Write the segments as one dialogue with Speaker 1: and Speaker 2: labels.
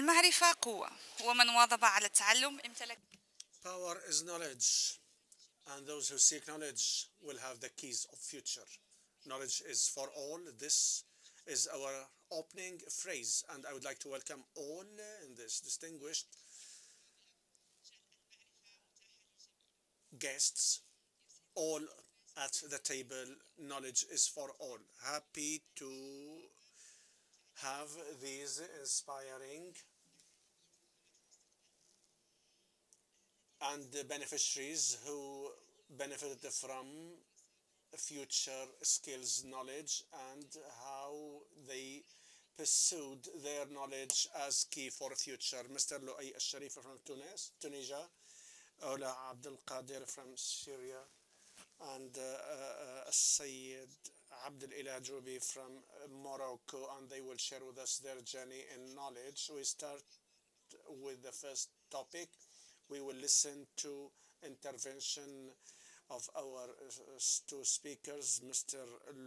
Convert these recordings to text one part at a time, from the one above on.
Speaker 1: المعرفة قوة، ومن واظب على التعلم امتلك.
Speaker 2: Power is knowledge, and those who seek knowledge will have the keys of future. Knowledge is for all. This is our opening phrase, and I would like to welcome all in this distinguished guests, all at the table. Knowledge is for all. Happy to have these inspiring and the beneficiaries who benefited from future skills knowledge and how they pursued their knowledge as key for future. Mr. Luay Al-Sharif from Tunisia, Ola Abdul Qadir from Syria, and Sayyid Abdul Ilah Joubi from Morocco, and they will share with us their journey in knowledge. We start with the first topic. We will listen to intervention of our two speakers, Mr.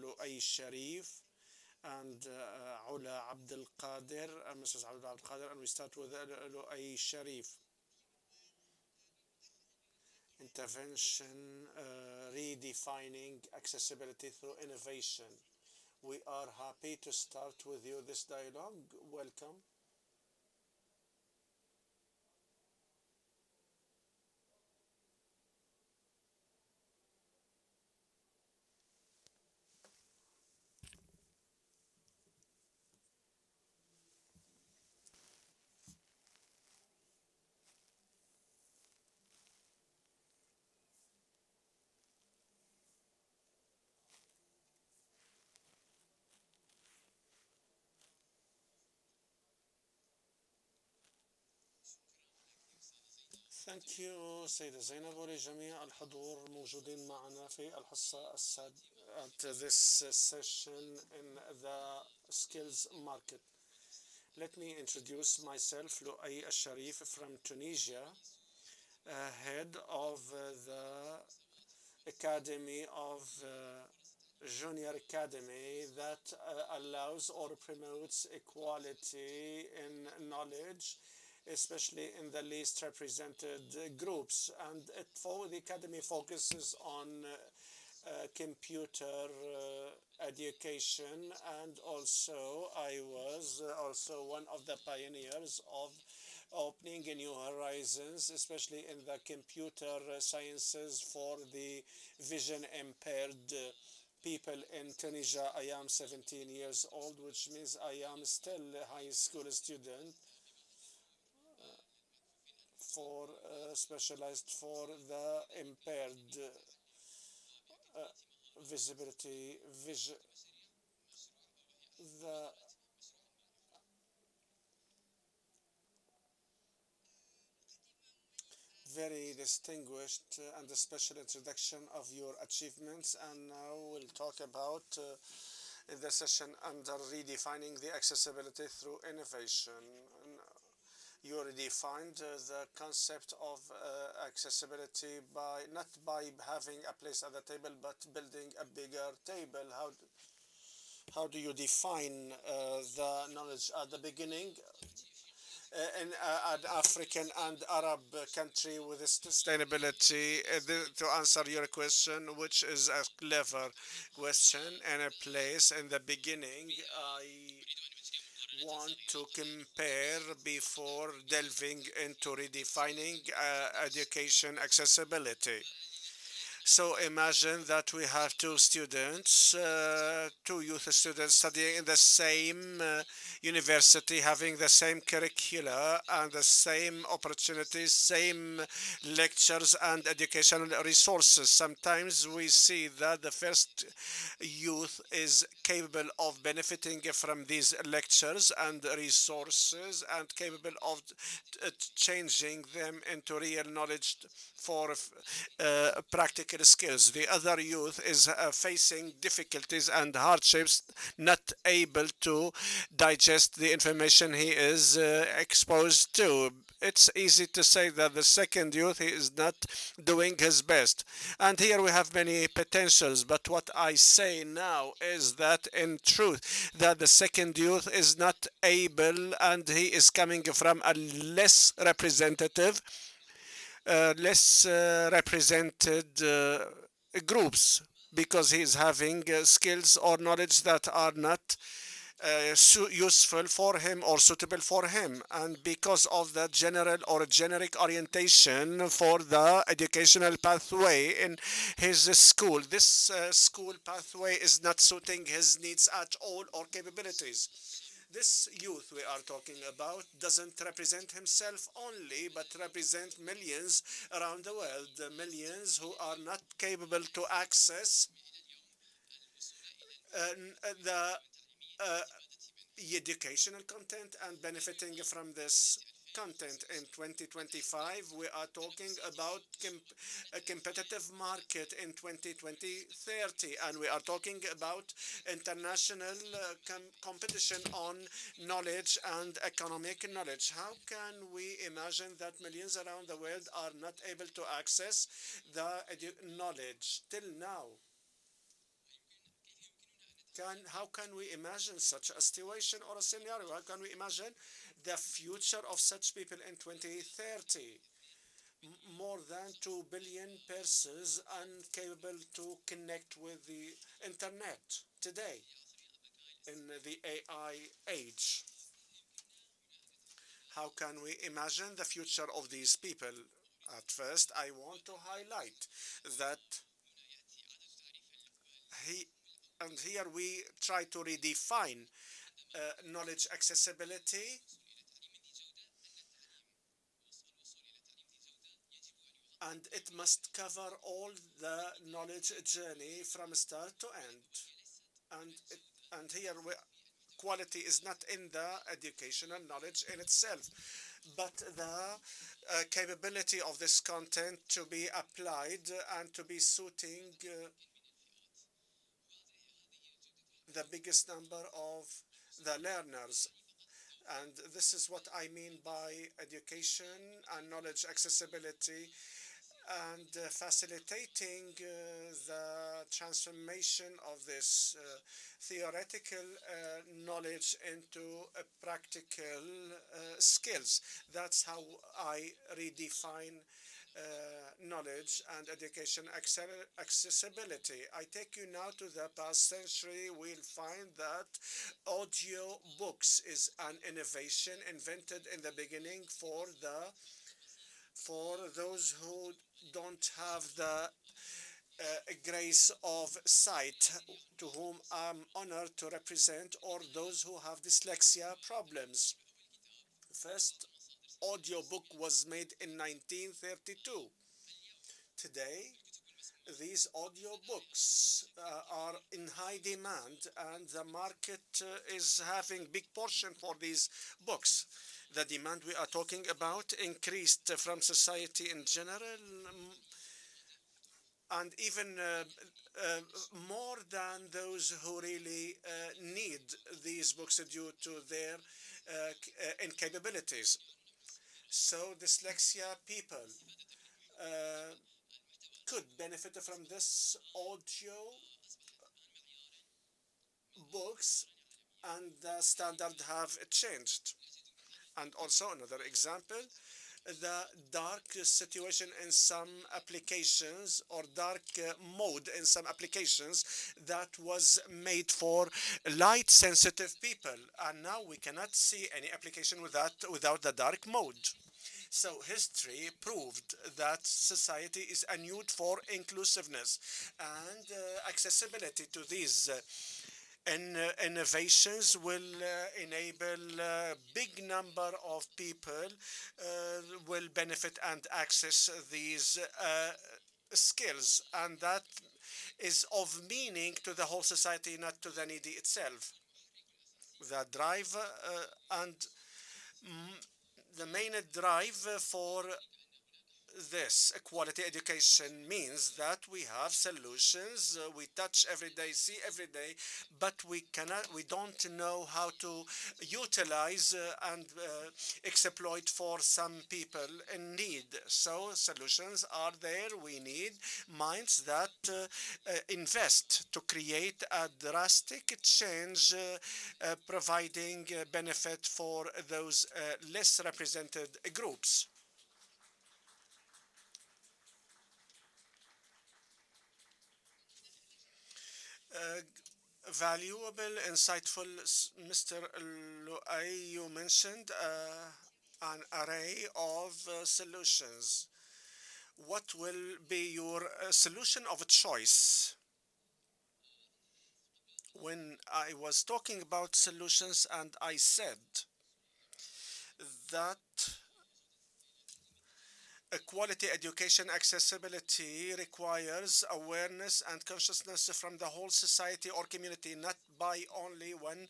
Speaker 2: Luay Sharif and Ula Abdul Qadir, Mrs. Abdul Qadir, and we start with Luay Sharif. Intervention, redefining accessibility through innovation. We are happy to start with you this dialogue. Welcome. Thank you سيدة زينب ولجميع الحضور موجودين معنا في الحصة at this session in the skills market. Let me introduce myself, Luay Al-Sharif from Tunisia, head of the Academy of Junior Academy that allows or promotes equality in knowledge, especially in the least represented groups. And the Academy focuses on computer education, and also I was also one of the pioneers of opening new horizons, especially in the computer sciences for the vision impaired people in Tunisia. I am 17 years old, which means I am still a high school student for specialized for the impaired visibility, vision. The very distinguished and a special introduction of your achievements, and now we'll talk about in the session under redefining the accessibility through innovation. You redefined the concept of accessibility by not by having a place at the table, but building a bigger table. How do you define the knowledge at the beginning? In an African and Arab country with sustainability, to answer your question, which is a clever question, and a place in the beginning, I want to compare before delving into redefining education accessibility. So imagine that we have two students, two youth students studying in the same university, having the same curricula and the same opportunities, same lectures and educational resources. Sometimes we see that the first youth is capable of benefiting from these lectures and resources and capable of changing them into real knowledge for practical skills. The other youth is facing difficulties and hardships, not able to digest the information he is exposed to. it's easy to say that the second youth he is not doing his best. And here we have many potentials, but what I say now is that in truth that the second youth is not able, and he is coming from a less represented groups, because he is having skills or knowledge that are not useful for him or suitable for him, and because of the general or generic orientation for the educational pathway in his school, this school pathway is not suiting his needs at all or capabilities. This youth we are talking about doesn't represent himself only, but represent millions around the world, millions who are not capable to access the uh, educational content and benefiting from this content. In 2025 we are talking about a competitive market in 2030, and we are talking about international competition on knowledge and economic knowledge. How can we imagine that millions around the world are not able to access the knowledge till now? How can we imagine such a situation or a scenario? How can we imagine the future of such people in 2030? More than 2 billion persons incapable to connect with the internet today in the AI age. How can we imagine the future of these people? At first, I want to highlight that he, and here we try to redefine knowledge accessibility, and it must cover all the knowledge journey from start to end. And and here quality is not in the educational knowledge in itself, but the capability of this content to be applied and to be suiting the biggest number of the learners. And this is what I mean by education and knowledge accessibility, and facilitating the transformation of this theoretical knowledge into practical skills. That's how I redefine knowledge and education accessibility. I take you now to the past century. We'll find that audio books is an innovation invented in the beginning for those who don't have the grace of sight, to whom I'm honored to represent, or those who have dyslexia problems. First audiobook was made in 1932. Today, these audiobooks are in high demand, and the market is having big portion for these books. The demand we are talking about increased from society in general, and even more than those who really need these books due to their incapabilities. So dyslexia people uh, could benefit from this audio books, and the standard have changed. And also another example, the dark situation in some applications, or dark mode in some applications, that was made for light sensitive people, and now we cannot see any application without the dark mode. So history proved that society is a need for inclusiveness and accessibility to these innovations will enable a big number of people will benefit and access these skills, and that is of meaning to the whole society, not to the needy itself. The drive and the main drive for this quality education means that we have solutions we touch every day, see every day, but we don't know how to utilize and exploit for some people in need. So solutions are there. We need minds that invest to create a drastic change, providing benefit for those less represented groups. Uh, Valuable, insightful, Mr. Luay, you mentioned an array of solutions. What will be your solution of choice? When I was talking about solutions and I said that a quality education accessibility requires awareness and consciousness from the whole society or community, not by only one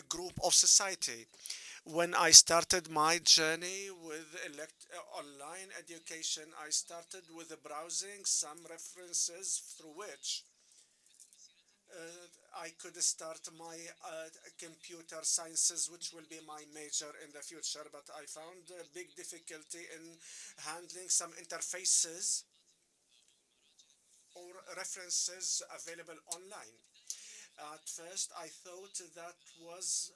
Speaker 2: group of society. When I started my journey with online education, I started with browsing some references through which I could start my computer sciences, which will be my major in the future, but I found a big difficulty in handling some interfaces or references available online. At first, I thought that was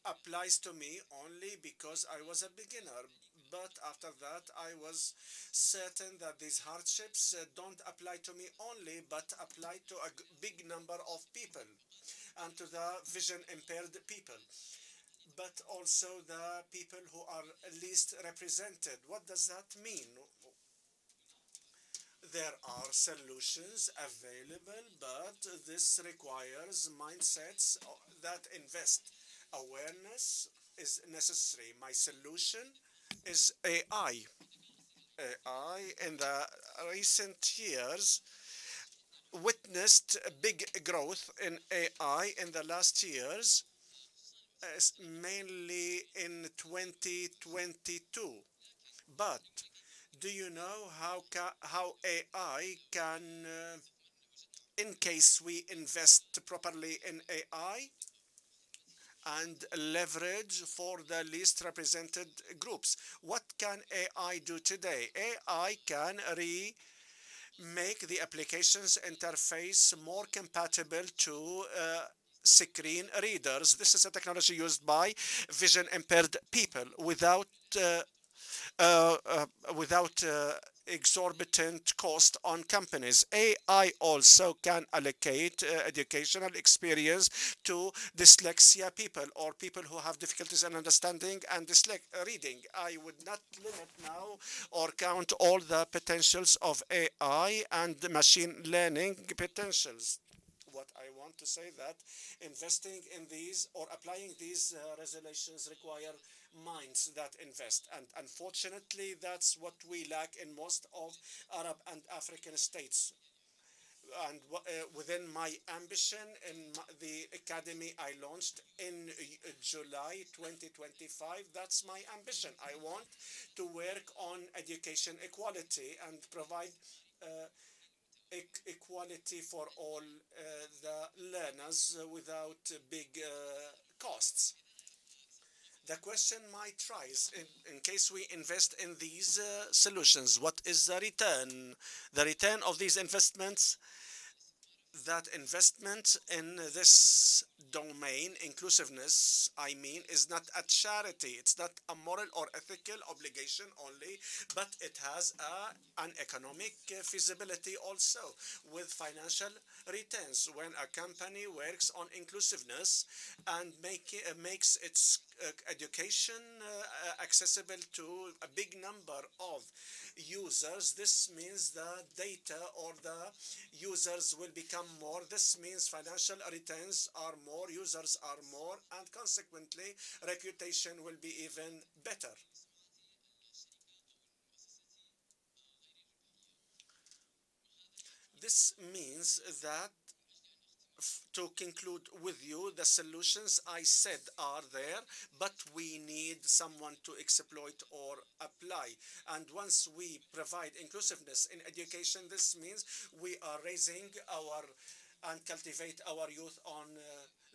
Speaker 2: applies to me only because I was a beginner. But after that, I was certain that these hardships don't apply to me only, but apply to a big number of people and to the vision impaired people, but also the people who are least represented. What does that mean? There are solutions available, but this requires mindsets that invest. Awareness is necessary. My solution is AI. AI in the recent years witnessed a big growth in AI in the last years, mainly in 2022. But do you know how AI can, in case we invest properly in AI and leverage for the least represented groups? What can AI do today? AI can make the applications interface more compatible to screen readers. This is a technology used by vision impaired people uh, uh, uh, without exorbitant cost on companies. AI also can allocate educational experience to dyslexia people or people who have difficulties in understanding and reading. I would not limit now or count all the potentials of AI and machine learning potentials. What I want to say that investing in these or applying these resolutions require minds that invest, and unfortunately that's what we lack in most of Arab and African states. And within my ambition in the academy I launched in July 2025, that's my ambition. I want to work on education equality and provide uh, equality for all the learners without big costs. The question might rise in case we invest in these solutions, what is the return? The return of these investments, that investment in this domain, inclusiveness, I mean, is not a charity. It's not a moral or ethical obligation only, but it has an economic feasibility also with financial returns. When a company works on inclusiveness and makes its education accessible to a big number of users, this means the data or the users will become more. This means financial returns are more, users are more, and consequently reputation will be even better. This means that to conclude with you, the solutions I said are there, but we need someone to exploit or apply. And once we provide inclusiveness in education, this means we are raising our and cultivate our youth on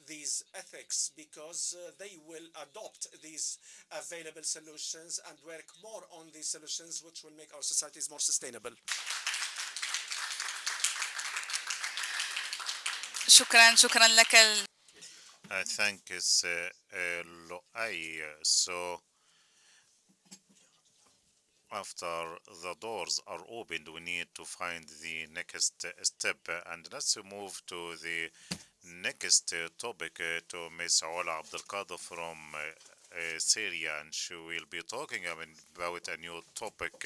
Speaker 2: these ethics, because they will adopt these available solutions and work more on these solutions, which will make our societies more sustainable.
Speaker 1: شكرا لك.
Speaker 3: I think it's Loai. So after the doors are opened, we need to find the next step, and let's move to the next topic to Miss Ola Abdelkader from Syria, and she will be talking about a new topic.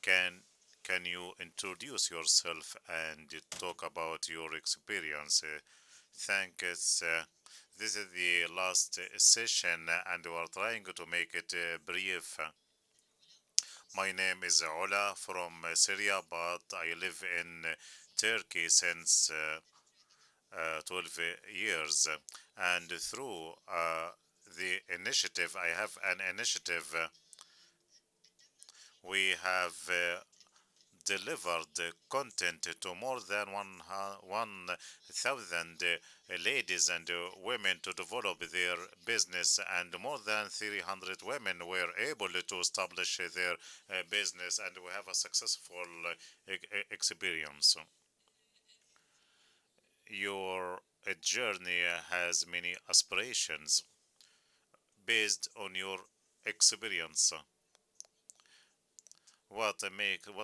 Speaker 3: Can can you introduce yourself and talk about your experience? Thanks. This is the last session, and we are trying to make it brief. My name is Ola from Syria, but I live in Turkey since 12 years. And through the initiative, I have an initiative. We have delivered content to more than 1,000 ladies and women to develop their business, and more than 300 women were able to establish their business, and we have a successful experience. Your journey has many aspirations based on your experience. What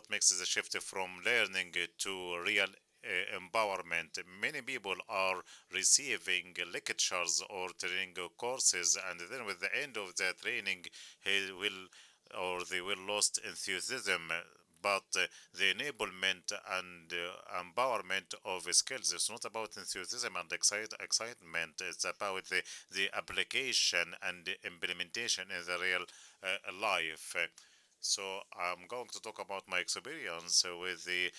Speaker 3: makes the shift from learning to real empowerment? Many people are receiving lectures or training courses, and then with the end of the training, he will or they will lost enthusiasm. But the enablement and empowerment of skills is not about enthusiasm and excitement. It's about the application and the implementation in the real life. So I'm going to talk about my experience with the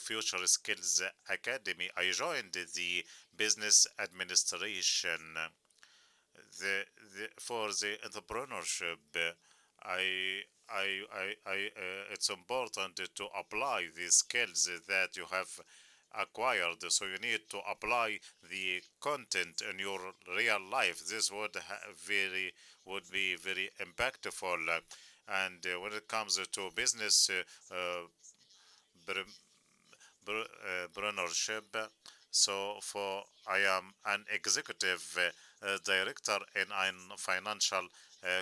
Speaker 3: Future Skills Academy. I joined the business administration for the entrepreneurship. I, it's important to apply the skills that you have acquired. So you need to apply the content in your real life. This would be very impactful. And when it comes to business entrepreneurship, so for I am an executive director in a financial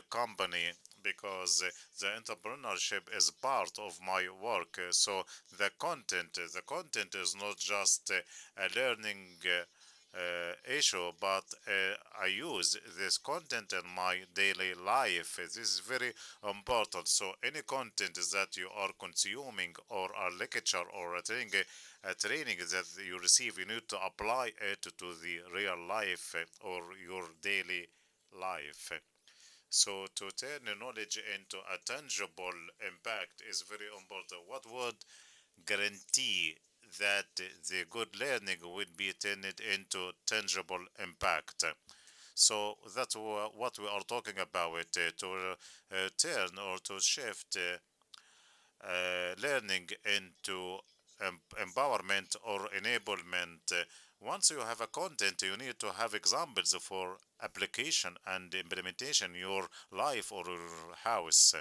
Speaker 3: company, because the entrepreneurship is part of my work. So the content is not just a learning issue, but I use this content in my daily life. This is very important. So any content that you are consuming, or a lecture or a training that you receive, you need to apply it to the real life or your daily life. So to turn knowledge into a tangible impact is very important. What would guarantee that the good learning will be turned into tangible impact? So that's what we are talking about, to turn or to shift learning into empowerment or enablement. Once you have a content, you need to have examples for application and implementation in your life or your house.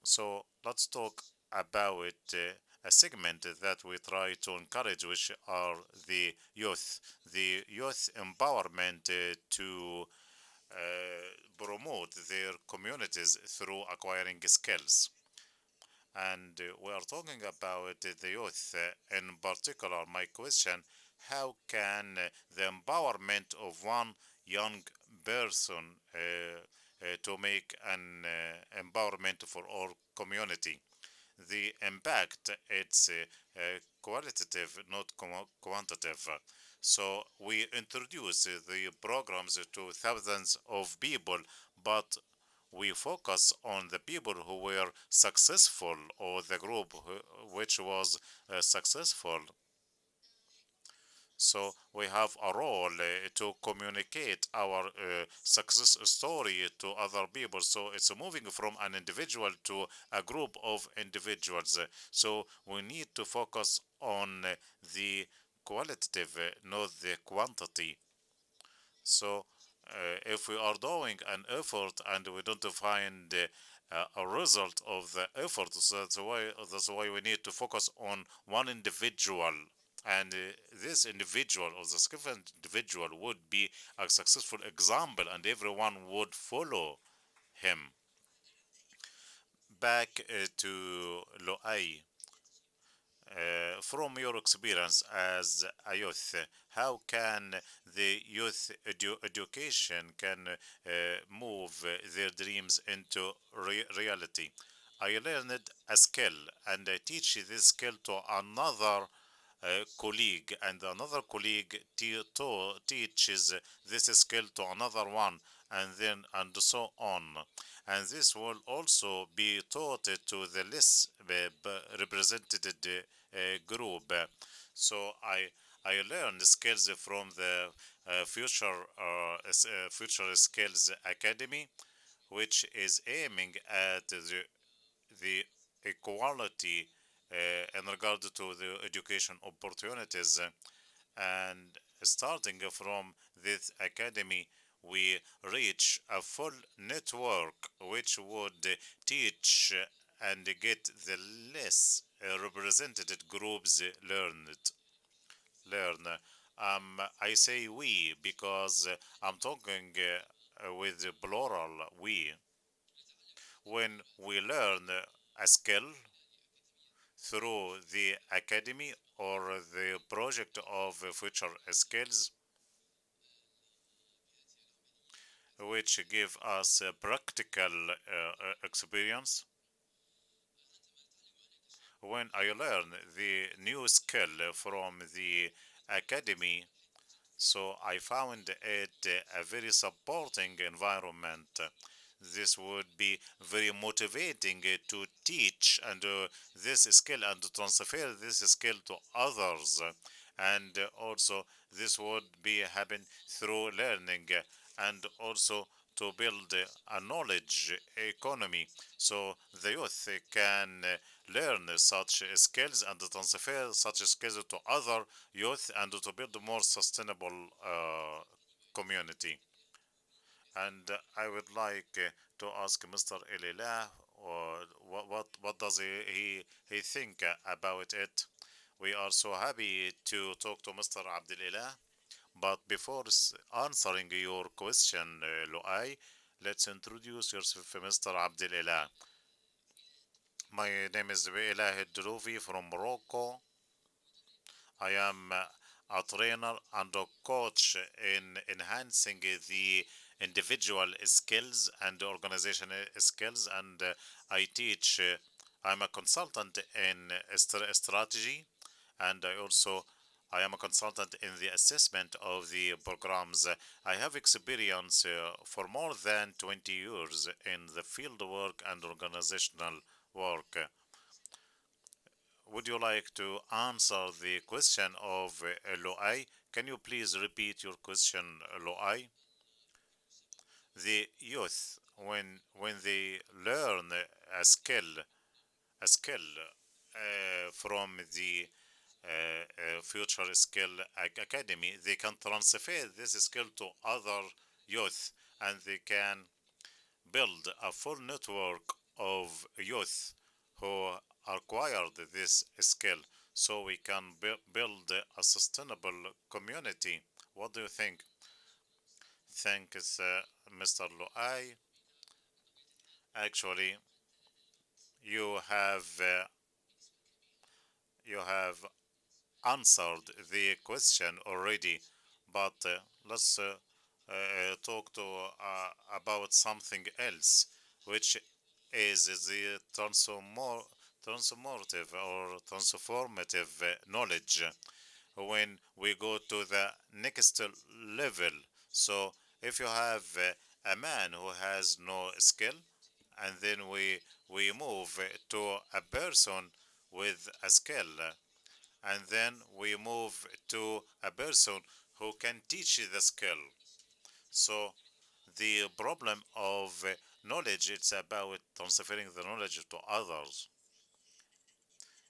Speaker 3: So let's talk about a segment that we try to encourage, which are the youth empowerment to promote their communities through acquiring skills. And we are talking about the youth. In particular, my question: how can the empowerment of one young person to make an empowerment for our community? The impact, it's qualitative, not quantitative. So we introduce the programs to thousands of people, but we focus on the people who were successful, or the group which was successful. So we have a role to communicate our success story to other people. So it's moving from an individual to a group of individuals. So we need to focus on the qualitative, not the quantity. So if we are doing an effort and we don't find a result of the effort, so that's why we need to focus on one individual. And this individual or the skillful individual would be a successful example, and everyone would follow him. Back to Loai. From your experience as a youth, how can the youth education can move their dreams into reality? I learned a skill and I teach this skill to another colleague, and another colleague teaches this skill to another one, and then and so on. And this will also be taught to the less represented group. So I learned skills from the Future Skills Academy, which is aiming at the equality in regard to the education opportunities. And starting from this academy, we reach a full network which would teach and get the less represented groups learn. I say we because I'm talking with the plural we. When we learn a skill through the academy or the project of future skills, which give us a practical experience. When I learn the new skill from the academy, so I found it a very supporting environment. This would be very motivating to teach and this skill and to transfer this skill to others. And also this would be happen through learning and also to build a knowledge economy, so the youth can learn such skills and transfer such skills to other youth and to build a more sustainable community. And I would like to ask Mr. Elilah, what does he think about it? We are so happy to talk to Mr. Abdelilah. But before answering your question, Luai, let's introduce yourself, Mr. Abdelilah. My name is Elah Drouvi from Morocco. I am a trainer and a coach in enhancing the individual skills and organizational skills, and I teach. I'm a consultant in strategy, and I am a consultant in the assessment of the programs. I have experience for more than 20 years in the field work and organizational work. Would you like to answer the question of Loai? Can you please repeat your question, Loai? The youth, when they learn a skill from the Future Skill Academy, they can transfer this skill to other youth, and they can build a full network of youth who acquired this skill, so we can build a sustainable community. What do you think? Thanks, Mr. Loai. Actually, you have uh, you have answered the question already, but let's talk to about something else, which is the transformative or transformative knowledge when we go to the next level. So if you have a man who has no skill, and then we move to a person with a skill, and then we move to a person who can teach the skill. So the problem of knowledge, it's about transferring the knowledge to others.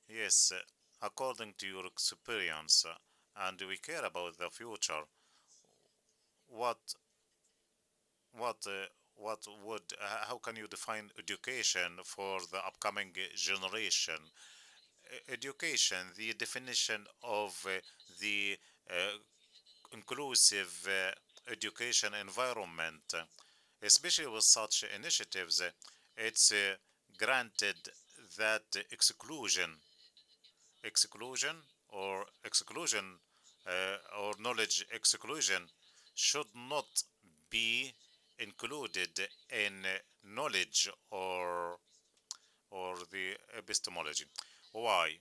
Speaker 3: Yes, according to your experience, and we care about the future. What what uh, what would how can you define education for the upcoming generation? Education, the definition of the uh, inclusive education environment, especially with such initiatives, it's granted that exclusion exclusion or knowledge exclusion should not be included in knowledge or the epistemology. Why?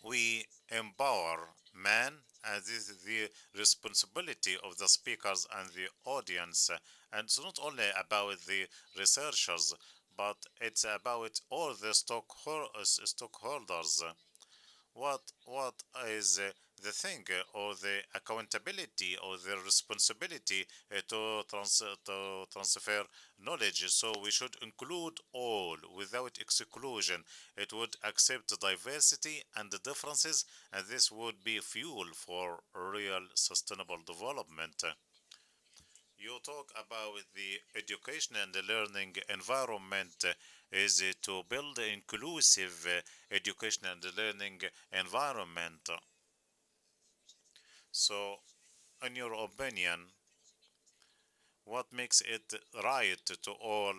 Speaker 3: We empower man, and this is the responsibility of the speakers and the audience. And it's not only about the researchers, but it's about all the stockholders. What is the thing or the accountability or the responsibility to transfer knowledge? So we should include all without exclusion. It would accept diversity and the differences, and this would be fuel for real sustainable development. You talk about the education and the learning environment is to build an inclusive education and learning environment. So, in your opinion, what makes it right to all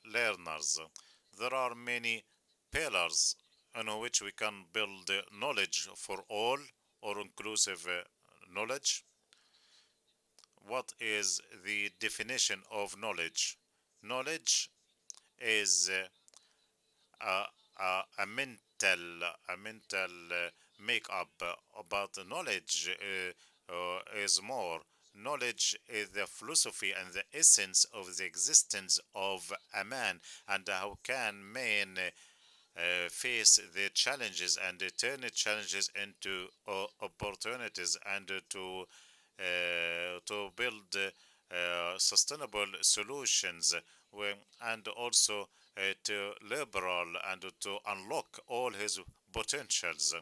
Speaker 3: learners? There are many pillars on which we can build knowledge for all or inclusive knowledge. What is the definition of knowledge? Knowledge is a mental makeup, but knowledge is more. Knowledge is the philosophy and the essence of the existence of a man, and how can man face the challenges and turn the challenges into opportunities and to build sustainable solutions and also to liberal and to unlock all his potentials.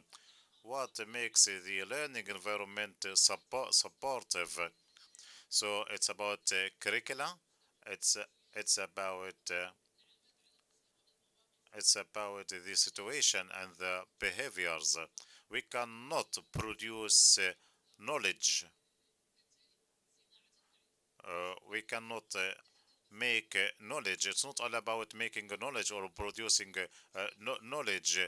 Speaker 3: What makes the learning environment supportive? So it's about curricula. It's it's about uh, it's about the situation and the behaviors. We cannot produce knowledge. We cannot make knowledge. It's not all about making knowledge or producing knowledge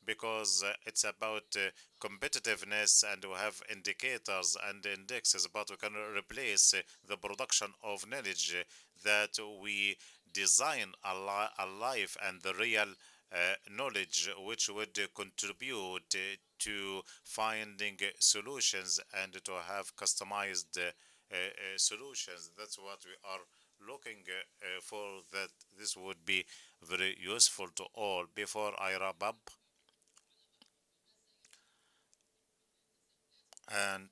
Speaker 3: because it's about competitiveness and we have indicators and indexes, but we can replace the production of knowledge that we design a life and the real knowledge which would contribute to finding solutions and to have customized solutions. That's what we are looking for, that this would be very useful to all. Before I wrap up, and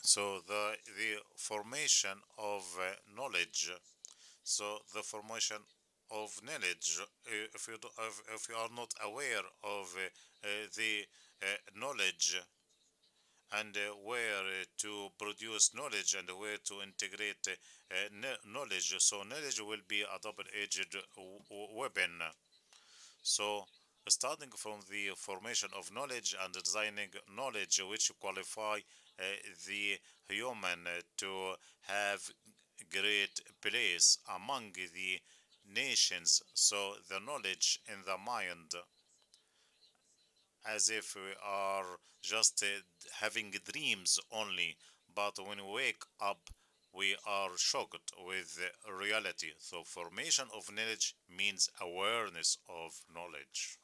Speaker 3: so the formation of knowledge. So the formation of knowledge, if you are not aware of the knowledge and where to produce knowledge and where to integrate knowledge, so knowledge will be a double-edged weapon. So starting from the formation of knowledge and designing knowledge which qualify the human to have great place among the nations. So the knowledge in the mind, as if we are just having dreams only, but when we wake up we are shocked with reality. So formation of knowledge means awareness of knowledge.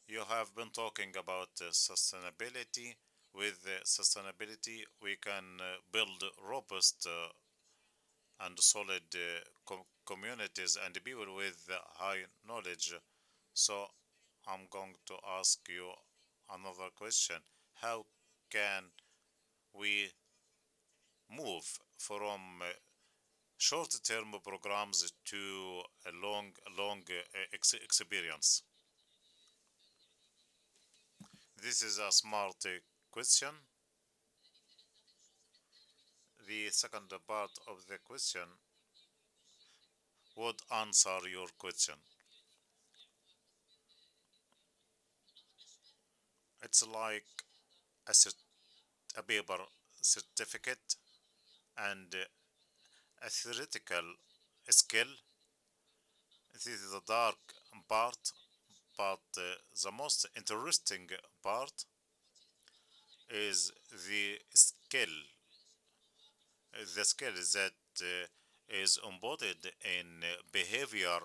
Speaker 3: You have been talking about sustainability. With sustainability we can build robust and solid communities and people with high knowledge. So I'm going to ask you another question. How can we move from short-term programs to a long experience? This is a smart question. The second part of the question would answer your question. It's like a, a paper certificate and a theoretical skill. This is the dark part, but the most interesting part is the skill that is embodied in behavior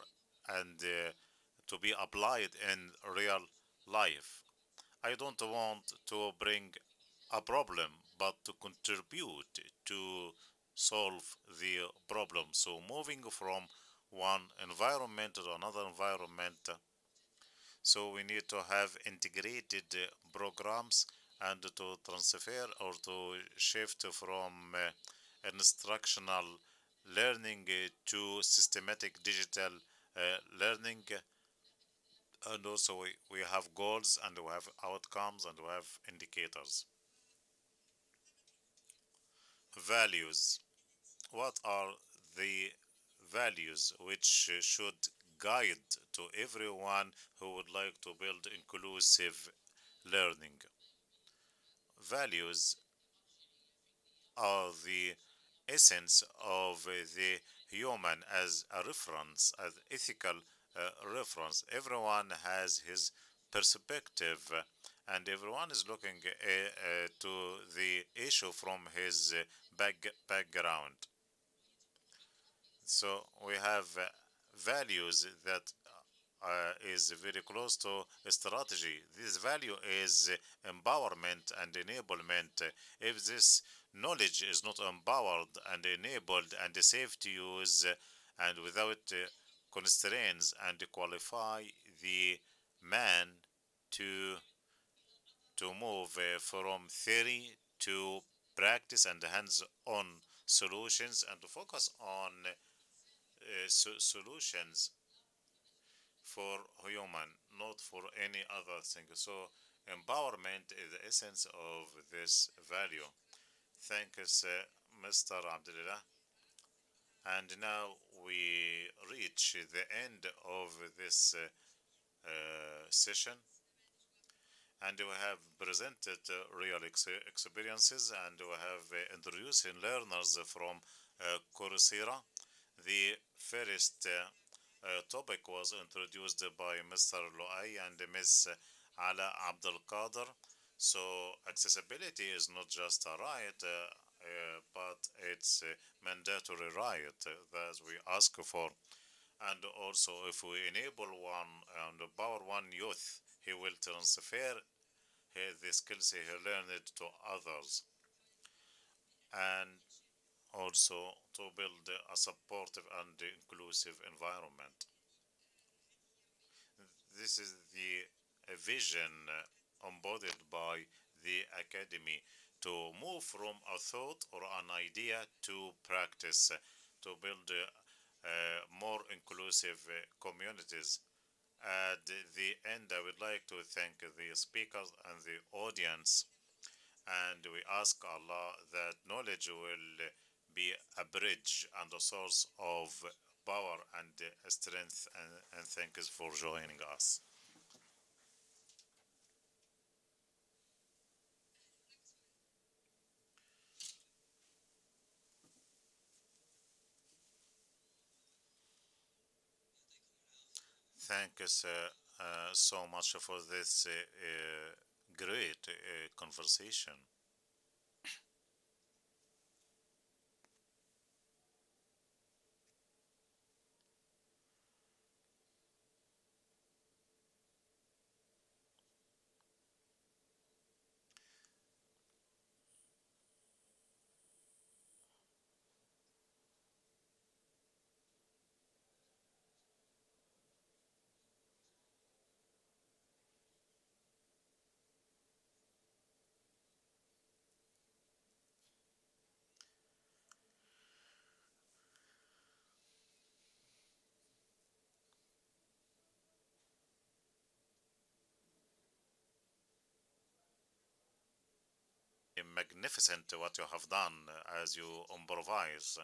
Speaker 3: and to be applied in real life. I don't want to bring a problem, but to contribute to solve the problem. So moving from one environment to another environment, so we need to have integrated programs and to transfer or to shift from instructional learning to systematic digital learning. And also we have goals and we have outcomes and we have indicators. Values. What are the values which should guide to everyone who would like to build inclusive learning? Values are the essence of the human as a reference, as ethical reference. Everyone has his perspective, and everyone is looking to the issue from his background. So we have values that is very close to strategy. This value is empowerment and enablement. If this knowledge is not empowered and enabled and safe to use and without constraints and qualify the man to move from theory to practice and hands-on solutions and to focus on solutions for human, not for any other thing. So empowerment is the essence of this value. Thanks, Mr. Abdullah. And now we reach the end of this session, and we have presented real experiences, and we have introduced learners from Coursera. The first topic was introduced by Mr. Loai and Ms. Ala Abdul Qadir. So accessibility is not just a right, but it's a mandatory right that we ask for. And also, if we enable one and empower one youth, he will transfer the skills he learned to others. And also to build a supportive and inclusive environment. This is the vision embodied by the academy to move from a thought or an idea to practice, to build more inclusive communities. At the end, I would like to thank the speakers and the audience, and we ask Allah that knowledge will be a bridge and a source of power and strength, and thanks for joining us. Thanks so much for this great conversation. magnificent what you have done as you improvise.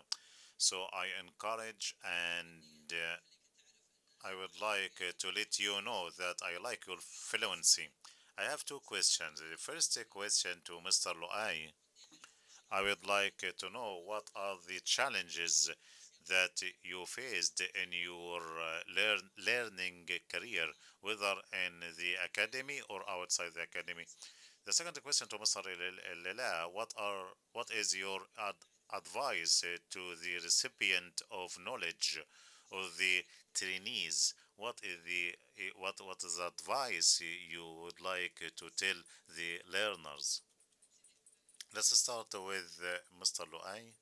Speaker 3: So I encourage and I would like to let you know that I like your fluency. I have two questions. The first question to Mr. Luai, I would like to know what are the challenges that you faced in your learning career, whether in the academy or outside the academy. The second question to Mr. Lela, what is your advice to the recipient of knowledge or the trainees? What is the advice you would like to tell the learners? Let's start with Mr. Luai.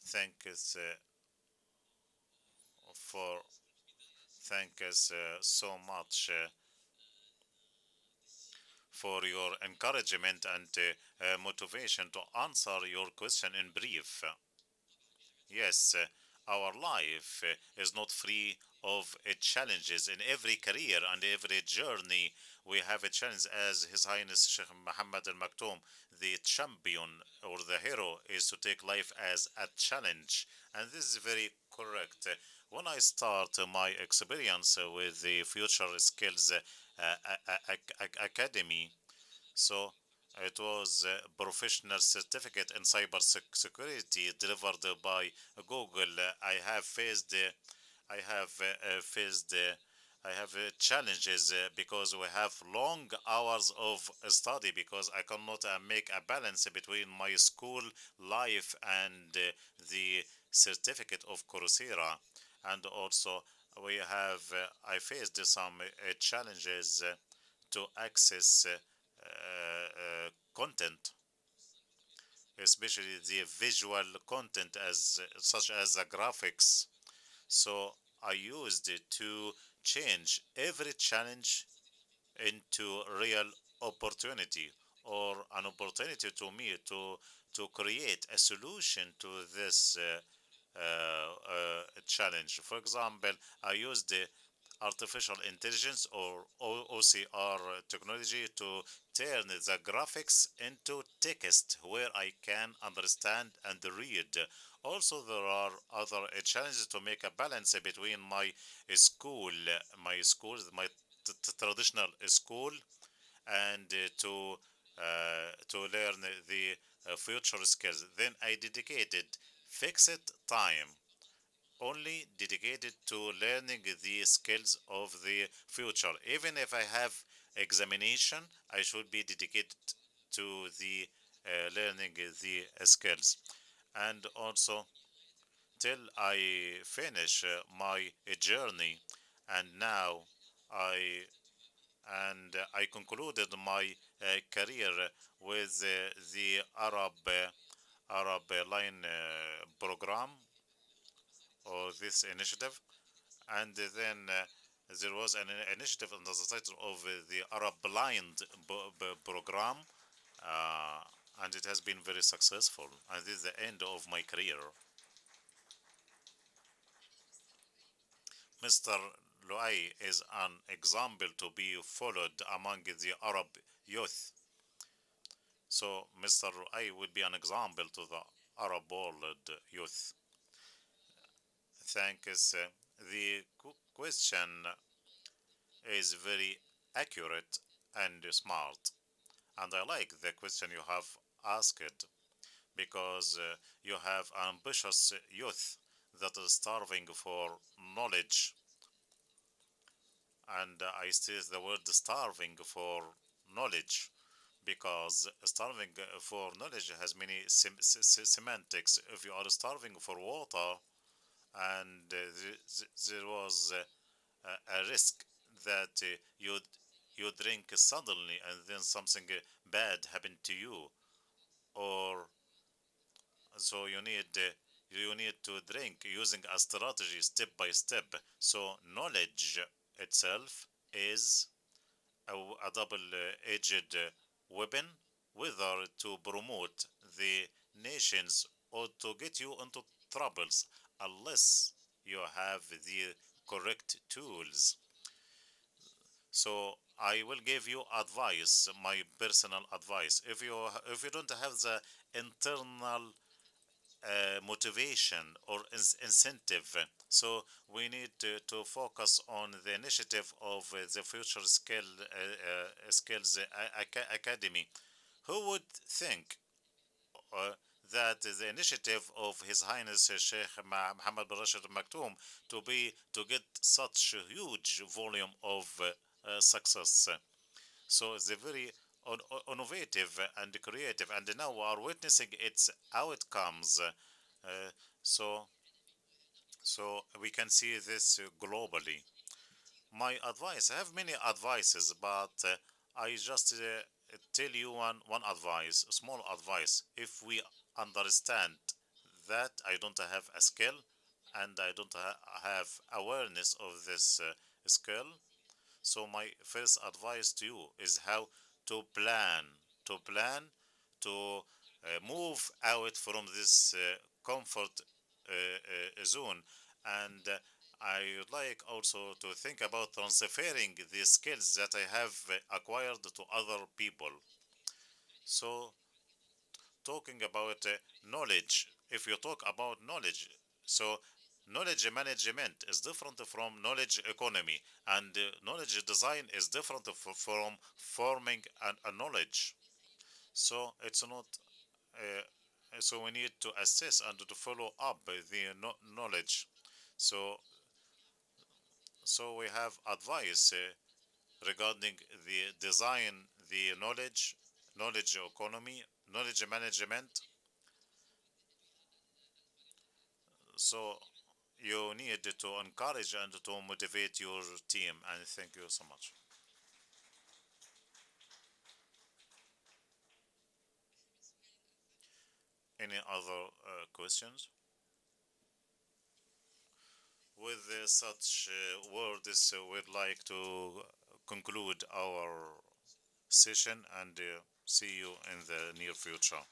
Speaker 3: Thank us for thank us so much for your encouragement and motivation to answer your question in brief. Yes, our life is not free of challenges. In every career and every journey, we have a challenge. As His Highness Sheikh Muhammad Al Maktoum, the champion or the hero, is to take life as a challenge, and this is very correct. When I start my experience with the Future Skills Academy, so it was a professional certificate in cyber security delivered by Google. I have faced I have challenges because we have long hours of study because I cannot make a balance between my school life and the certificate of Coursera, and also we have I faced some challenges to access content, especially the visual content as such as the graphics. So I used it to change every challenge into real opportunity or an opportunity to me to create a solution to this challenge. For example, I used the artificial intelligence or OCR technology to turn the graphics into text where I can understand and read. Also, there are other challenges to make a balance between my school, my traditional school, and to learn the future skills. Then I dedicated fixed time only dedicated to learning the skills of the future. Even if I have examination, I should be dedicated to the learning the skills. And also till I finish my journey, and now I I concluded my career with the Arab Line program or this initiative, and then there was an initiative under the title of the Arab Blind program, uh, and it has been very successful. And this is the end of my career. Mr. Luai is an example to be followed among the Arab youth. So Mr. Luai would be an example to the Arab world youth. Thanks. The question is very accurate and smart. And I like the question you have asked because you have ambitious youth that is starving for knowledge. And I say the word starving for knowledge because starving for knowledge has many semantics. If you are starving for water and there was a risk that you drink suddenly and then something bad happened to you, or so you need to drink using a strategy step by step. So knowledge itself is a double-edged weapon, whether to promote the nations or to get you into troubles, unless you have the correct tools. So I will give you advice, my personal advice. If you don't have the internal motivation or incentive, so we need to focus on the initiative of the future skills academy. Who would think uh, that the initiative of His Highness Sheikh Mohammed bin Rashid Al Maktoum to get such a huge volume of success? So it's a very innovative and creative, and now we are witnessing its outcomes. Uh, so, so we can see this globally. My advice, I have many advices, but I just tell you one advice, a small advice. If we understand that I don't have a skill and I don't have awareness of this skill, so my first advice to you is how to plan, to plan to move out from this comfort zone, and I would like also to think about transferring the skills that I have acquired to other people. So talking about knowledge, if you talk about knowledge, so knowledge management is different from knowledge economy, and knowledge design is different from forming a knowledge. So it's not so we need to assess and to follow up the knowledge. So we have advice regarding the design, the knowledge economy, knowledge management. So you need to encourage and to motivate your team. And thank you so much. Any other questions? With such words, we'd like to conclude our session and see you in the near future.